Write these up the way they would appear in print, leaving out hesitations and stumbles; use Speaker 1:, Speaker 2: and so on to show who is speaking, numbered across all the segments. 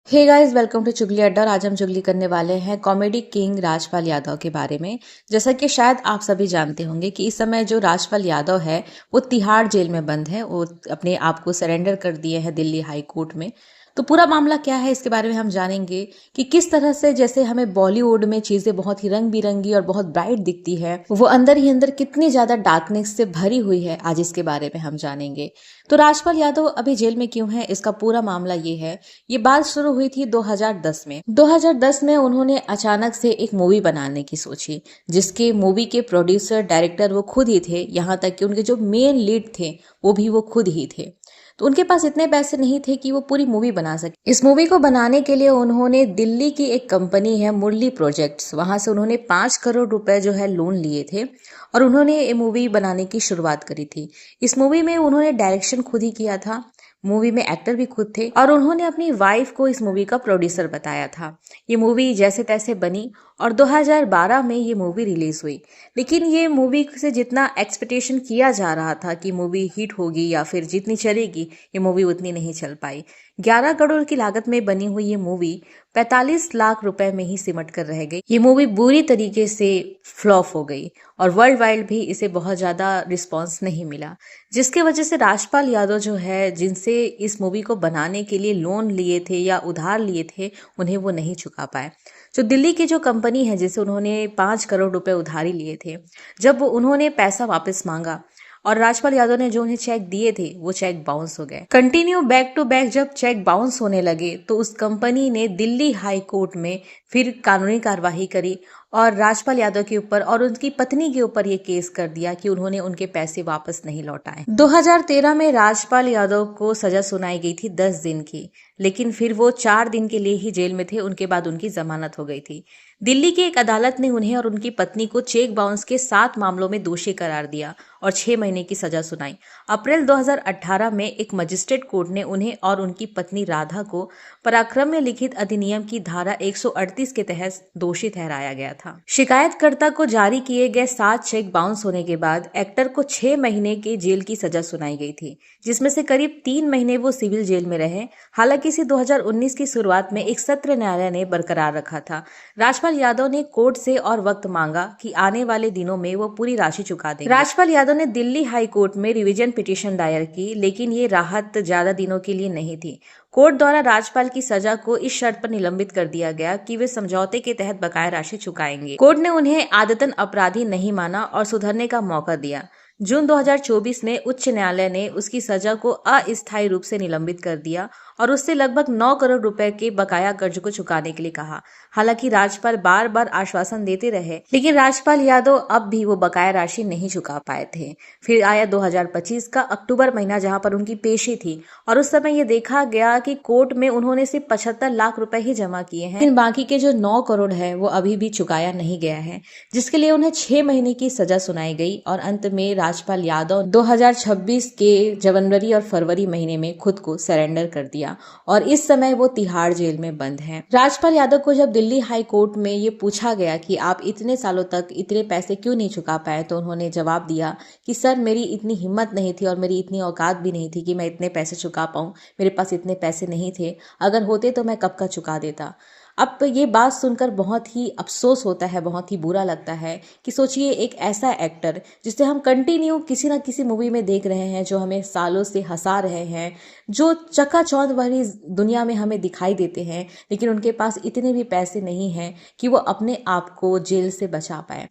Speaker 1: Hey guys, welcome to चुगली अड्डा। और आज हम चुगली करने वाले हैं कॉमेडी किंग राजपाल यादव के बारे में। जैसा कि शायद आप सभी जानते होंगे कि इस समय जो राजपाल यादव है वो तिहाड़ जेल में बंद है। वो अपने आप को सरेंडर कर दिए हैं दिल्ली हाई कोर्ट में। तो पूरा मामला क्या है इसके बारे में हम जानेंगे कि किस तरह से जैसे हमें बॉलीवुड में चीजें बहुत ही रंग बिरंगी और बहुत ब्राइट दिखती है, वो अंदर ही अंदर कितनी ज्यादा डार्कनेस से भरी हुई है, आज इसके बारे में हम जानेंगे। तो राजपाल यादव अभी जेल में क्यों है, इसका पूरा मामला ये है। ये बात शुरू हुई थी 2010 में। 2010 में उन्होंने अचानक से एक मूवी बनाने की सोची, जिसके मूवी के प्रोड्यूसर डायरेक्टर वो खुद ही थे। यहाँ तक कि उनके जो मेन लीड थे वो भी वो खुद ही थे। तो उनके पास इतने पैसे नहीं थे कि वो पूरी मूवी बना सके। इस मूवी को बनाने के लिए उन्होंने दिल्ली की एक कंपनी है मुरली प्रोजेक्ट्स, वहां से उन्होंने 5 करोड़ रुपए जो है लोन लिए थे और उन्होंने ये मूवी बनाने की शुरुआत करी थी। इस मूवी में उन्होंने डायरेक्शन खुद ही किया था, मूवी में एक्टर भी खुद थे और उन्होंने अपनी वाइफ को इस मूवी का प्रोड्यूसर बताया था। ये मूवी जैसे तैसे बनी और 2012 में ये मूवी रिलीज हुई। लेकिन ये मूवी से जितना एक्सपेक्टेशन किया जा रहा था कि मूवी हिट होगी या फिर जितनी चलेगी, ये मूवी उतनी नहीं चल पाई। 11 करोड़ की लागत में बनी हुई ये मूवी 45 लाख रुपए में ही सिमट कर रह गई। ये मूवी बुरी तरीके से फ्लॉप हो गई और वर्ल्ड वाइड भी इसे बहुत ज्यादा रिस्पॉन्स नहीं मिला, जिसके वजह से राजपाल यादव जो है, जिनसे इस मूवी को बनाने के लिए लोन लिए थे या उधार लिए थे, उन्हें वो नहीं चुका पाए। जो दिल्ली की जो कंपनी है जिसे उन्होंने 5 करोड़ रुपए उधारी लिए थे, जब उन्होंने पैसा वापस मांगा और राजपाल यादव ने जो उन्हें चेक दिए थे वो चेक बाउंस हो गए। कंटिन्यू बैक टू बैक जब चेक बाउंस होने लगे तो उस कंपनी ने दिल्ली हाई कोर्ट में फिर कानूनी कार्यवाही करी और राजपाल यादव के ऊपर और उनकी पत्नी के ऊपर ये केस कर दिया कि उन्होंने उनके पैसे वापस नहीं लौटाए। 2013 में राजपाल यादव को सजा सुनाई गई थी 10 दिन की, लेकिन फिर वो 4 दिन के लिए ही जेल में थे। उनके बाद उनकी जमानत हो गई थी। दिल्ली की एक अदालत ने उन्हें और उनकी पत्नी को चेक बाउंस के 7 मामलों में दोषी करार दिया और 6 महीने की सजा सुनाई। अप्रैल 2018 में एक मजिस्ट्रेट कोर्ट ने उन्हें और उनकी पत्नी राधा को पराक्रम में लिखित अधिनियम की धारा 138 के तहत दोषी ठहराया गया था। शिकायतकर्ता को जारी किए गए 7 चेक बाउंस होने के बाद एक्टर को 6 महीने के जेल की सजा सुनाई गई थी, जिसमें से करीब 3 महीने वो सिविल जेल में रहे। हालांकि इसे 2019 की शुरुआत में एक सत्र न्यायालय ने बरकरार रखा था। राजपाल यादव ने कोर्ट से और वक्त मांगा कि आने वाले दिनों में वो पूरी राशि चुका देंगे। राजपाल यादव ने दिल्ली हाई कोर्ट में रिवीजन पिटीशन दायर की, लेकिन ये राहत ज्यादा दिनों के लिए नहीं थी। कोर्ट द्वारा राजपाल की सजा को इस शर्त पर निलंबित कर दिया गया कि वे समझौते के तहत बकाया राशि चुकाएंगे। कोर्ट ने उन्हें आदतन अपराधी नहीं माना और सुधरने का मौका दिया। जून 2024 में उच्च न्यायालय ने उसकी सजा को अस्थायी रूप से निलंबित कर दिया और उससे लगभग 9 करोड़ रुपए के बकाया कर्ज को चुकाने के लिए कहा। हालांकि राजपाल बार बार आश्वासन देते रहे, लेकिन राजपाल यादव अब भी वो बकाया राशि नहीं चुका पाए थे। फिर आया 2025 का अक्टूबर महीना, जहां पर उनकी पेशी थी और उस समय ये देखा गया कि कोर्ट में उन्होंने सिर्फ 75 लाख रुपए ही जमा किए हैं, लेकिन बाकी के जो 9 करोड़ है वो अभी भी चुकाया नहीं गया है, जिसके लिए उन्हें 6 महीने की सजा सुनाई गई। और अंत में राजपाल यादव 2026 के जनवरी और फरवरी महीने में खुद को सरेंडर कर दिया और इस समय वो तिहाड़ जेल में बंद हैं। राजपाल यादव को जब दिल्ली हाई कोर्ट में ये पूछा गया कि आप इतने सालों तक इतने पैसे क्यों नहीं चुका पाए, तो उन्होंने जवाब दिया कि सर, मेरी इतनी हिम्मत नहीं थी और मेरी इतनी औकात भी नहीं थी कि मैं इतने पैसे चुका पाऊं। मेरे पास इतने पैसे नहीं थे, अगर होते तो मैं कब का चुका देता। अब ये बात सुनकर बहुत ही अफसोस होता है, बहुत ही बुरा लगता है कि सोचिए, एक ऐसा एक्टर जिसे हम कंटिन्यू किसी ना किसी मूवी में देख रहे हैं, जो हमें सालों से हंसा रहे हैं, जो चकाचौंध भरी दुनिया में हमें दिखाई देते हैं, लेकिन उनके पास इतने भी पैसे नहीं हैं कि वो अपने आप को जेल से बचा पाए।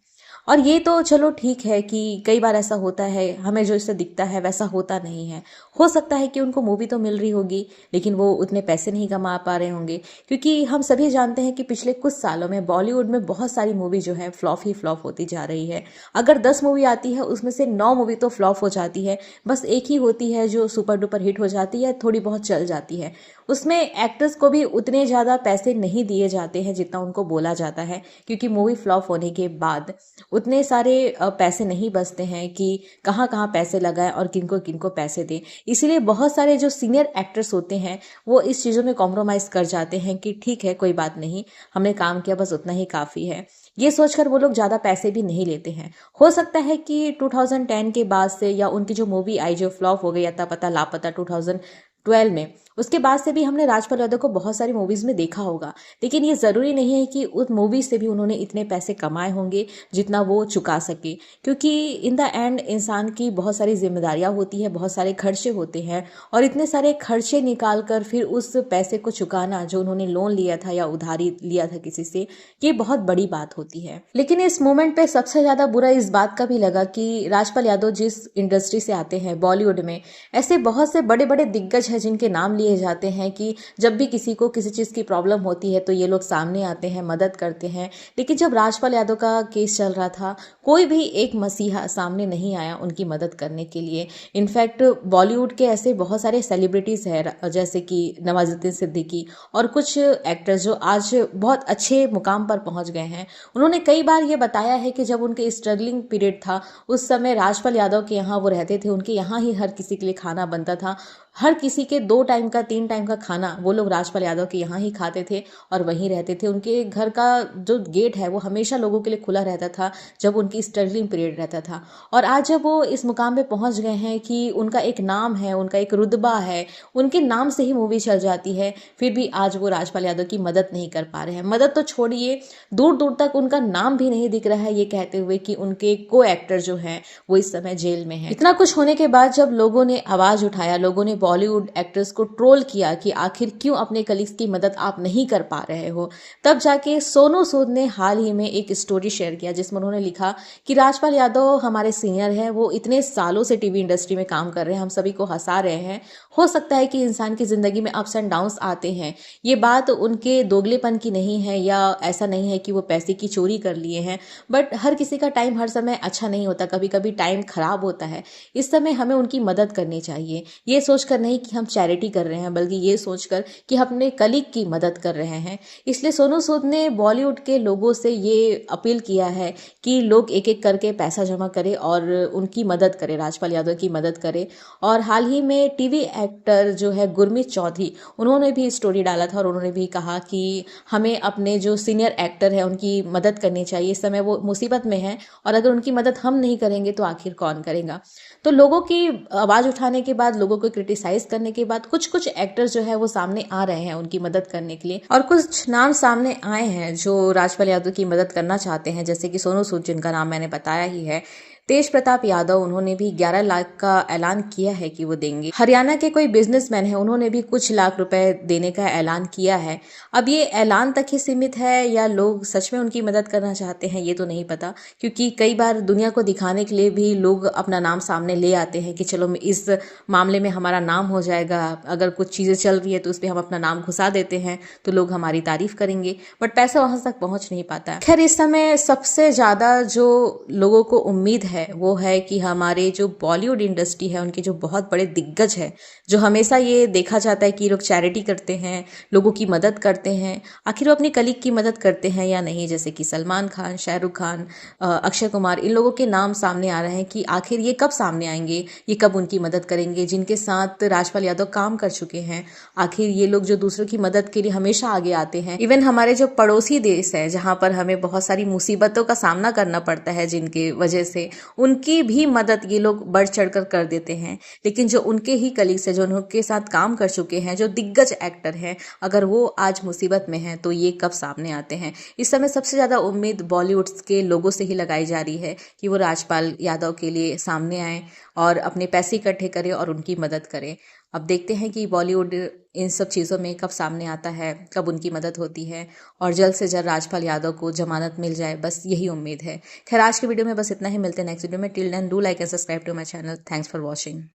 Speaker 1: और ये तो चलो ठीक है कि कई बार ऐसा होता है, हमें जो इससे दिखता है वैसा होता नहीं है। हो सकता है कि उनको मूवी तो मिल रही होगी, लेकिन वो उतने पैसे नहीं कमा पा रहे होंगे, क्योंकि हम सभी जानते हैं कि पिछले कुछ सालों में बॉलीवुड में बहुत सारी मूवी जो है फ्लॉप ही फ्लॉप होती जा रही है। अगर 10 मूवी आती है, उसमें से 9 मूवी तो फ्लॉप हो जाती है, बस एक ही होती है जो सुपर डुपर हिट हो जाती है, थोड़ी बहुत चल जाती है। उसमें एक्टर्स को भी उतने ज़्यादा पैसे नहीं दिए जाते हैं जितना उनको बोला जाता है, क्योंकि मूवी फ्लॉप होने के बाद उतने सारे पैसे नहीं बचते हैं कि कहाँ कहाँ पैसे लगाएं और किनको किनको पैसे दें। इसीलिए बहुत सारे जो सीनियर एक्टर्स होते हैं वो इस चीज़ों में कॉम्प्रोमाइज़ कर जाते हैं कि ठीक है, कोई बात नहीं, हमने काम किया, बस उतना ही काफ़ी है। ये सोचकर वो लोग ज़्यादा पैसे भी नहीं लेते हैं। हो सकता है कि 2010 के बाद से, या उनकी जो मूवी आई जो फ्लॉप हो गई, अता पता लापता 2012 में, उसके बाद से भी हमने राजपाल यादव को बहुत सारी मूवीज़ में देखा होगा, लेकिन ये ज़रूरी नहीं है कि उस मूवी से भी उन्होंने इतने पैसे कमाए होंगे जितना वो चुका सके, क्योंकि इन द एंड इंसान की बहुत सारी जिम्मेदारियां होती है, बहुत सारे खर्चे होते हैं, और इतने सारे खर्चे निकाल कर फिर उस पैसे को चुकाना जो उन्होंने लोन लिया था या उधारी लिया था किसी से, ये बहुत बड़ी बात होती है। लेकिन इस मोमेंट पे सबसे ज़्यादा बुरा इस बात का भी लगा कि राजपाल यादव जिस इंडस्ट्री से आते हैं, बॉलीवुड में ऐसे बहुत से बड़े बड़े दिग्गज हैं जिनके नाम लिए जाते हैं कि जब भी किसी को किसी चीज़ की प्रॉब्लम होती है तो ये लोग सामने आते हैं, मदद करते हैं। लेकिन जब राजपाल यादव का केस चल रहा था, कोई भी एक मसीहा सामने नहीं आया उनकी मदद करने के लिए। इनफैक्ट बॉलीवुड के ऐसे बहुत सारे सेलिब्रिटीज़ हैं, जैसे कि नवाजुद्दीन सिद्दीकी और कुछ एक्टर्स जो आज बहुत अच्छे मुकाम पर पहुंच गए हैं, उन्होंने कई बार ये बताया है कि जब उनके स्ट्रगलिंग पीरियड था उस समय राजपाल यादव के यहाँ वो रहते थे, उनके यहाँ ही हर किसी के लिए खाना बनता था। हर किसी के 2 टाइम का 3 टाइम का खाना वो लोग राजपाल यादव के यहाँ ही खाते थे और वहीं रहते थे। उनके घर का जो गेट है वो हमेशा लोगों के लिए खुला रहता था जब उनकी स्ट्रगलिंग पीरियड रहता था। और आज जब वो इस मुकाम पे पहुंच गए हैं कि उनका एक नाम है, उनका एक रुतबा है, उनके नाम से ही मूवी चल जाती है, फिर भी आज वो राजपाल यादव की मदद नहीं कर पा रहे हैं। मदद तो छोड़िए, दूर दूर तक उनका नाम भी नहीं दिख रहा है, ये कहते हुए कि उनके को एक्टर जो हैं वो इस समय जेल में है। इतना कुछ होने के बाद जब लोगों ने आवाज उठाया, लोगों ने बॉलीवुड एक्टर्स को ट्रोल किया कि आखिर क्यों अपने कलीग्स की मदद आप नहीं कर पा रहे हो, तब जाके सोनू सूद ने हाल ही में एक स्टोरी शेयर किया जिसमें उन्होंने लिखा कि राजपाल यादव हमारे सीनियर हैं, वो इतने सालों से टीवी इंडस्ट्री में काम कर रहे हैं, हम सभी को हंसा रहे हैं। हो सकता है कि इंसान की जिंदगी में अप्स एंड डाउन्स आते हैं, ये बात उनके दोगलेपन की नहीं है या ऐसा नहीं है कि वो पैसे की चोरी कर लिए हैं, बट हर किसी का टाइम हर समय अच्छा नहीं होता, कभी कभी टाइम खराब होता है। इस समय हमें उनकी मदद करनी चाहिए, ये सोचकर नहीं कि हम चैरिटी कर रहे हैं, बल्कि ये सोचकर कि हम अपने कलीग की मदद कर रहे हैं। इसलिए सोनू सूद ने बॉलीवुड के लोगों से ये अपील किया है कि लोग एक एक करके पैसा जमा करें और उनकी मदद करें, राजपाल यादव की मदद करें। और हाल ही में टीवी एक्टर जो है गुरमीत चौधरी, उन्होंने भी स्टोरी डाला था और उन्होंने भी कहा कि हमें अपने जो सीनियर एक्टर है उनकी मदद करनी चाहिए, इस समय वो मुसीबत में है और अगर उनकी मदद हम नहीं करेंगे तो आखिर कौन करेगा। तो लोगों की आवाज़ उठाने के बाद, लोगों को क्रिटिसाइज करने के बाद कुछ कुछ एक्टर्स जो है वो सामने आ रहे हैं उनकी मदद करने के लिए, और कुछ नाम सामने आए हैं जो राजपाल यादव की मदद करना चाहते हैं, जैसे कि सोनू सूद जिनका नाम मैंने बताया ही है, तेज प्रताप यादव, उन्होंने भी 11 लाख का ऐलान किया है कि वो देंगे। हरियाणा के कोई बिजनेसमैन है, उन्होंने भी कुछ लाख रुपए देने का ऐलान किया है। अब ये ऐलान तक ही सीमित है या लोग सच में उनकी मदद करना चाहते हैं, ये तो नहीं पता, क्योंकि कई बार दुनिया को दिखाने के लिए भी लोग अपना नाम सामने ले आते हैं कि चलो इस मामले में हमारा नाम हो जाएगा, अगर कुछ चीज़ें चल रही है तो उस पर हम अपना नाम घुसा देते हैं तो लोग हमारी तारीफ करेंगे, बट पैसा वहां तक पहुंच नहीं पाता है। खैर, इस समय सबसे ज़्यादा जो लोगों को उम्मीद है वो है कि हमारे जो बॉलीवुड इंडस्ट्री है, उनके जो बहुत बड़े दिग्गज है, जो हमेशा ये देखा जाता है कि लोग चैरिटी करते हैं, लोगों की मदद करते हैं, आखिर वो अपनी कलीग की मदद करते हैं या नहीं, जैसे कि सलमान खान, शाहरुख खान, अक्षय कुमार, इन लोगों के नाम सामने आ रहे हैं कि आखिर ये कब सामने आएंगे, ये कब उनकी मदद करेंगे, जिनके साथ राजपाल यादव काम कर चुके हैं। आखिर ये लोग जो दूसरों की मदद के लिए हमेशा आगे आते हैं। इवन हमारे जो पड़ोसी देश है, जहाँ पर हमें बहुत सारी मुसीबतों का सामना करना पड़ता है जिनके वजह से, उनकी भी मदद ये लोग बढ़ चढ़कर कर देते हैं। लेकिन जो उनके ही कलीग्स है, जो उनके साथ काम कर चुके हैं, जो दिग्गज एक्टर हैं, अगर वो आज मुसीबत में हैं तो ये कब सामने आते हैं। इस समय सबसे ज़्यादा उम्मीद बॉलीवुड के लोगों से ही लगाई जा रही है कि वो राजपाल यादव के लिए सामने आए और अपने पैसे इकट्ठे करें और उनकी मदद करें। अब देखते हैं कि बॉलीवुड इन सब चीज़ों में कब सामने आता है, कब उनकी मदद होती है और जल्द से जल्द राजपाल यादव को जमानत मिल जाए, बस यही उम्मीद है। खैर, आज के वीडियो में बस इतना ही, मिलते हैं नेक्स्ट वीडियो में। Till then do like and subscribe to my channel. Thanks for watching.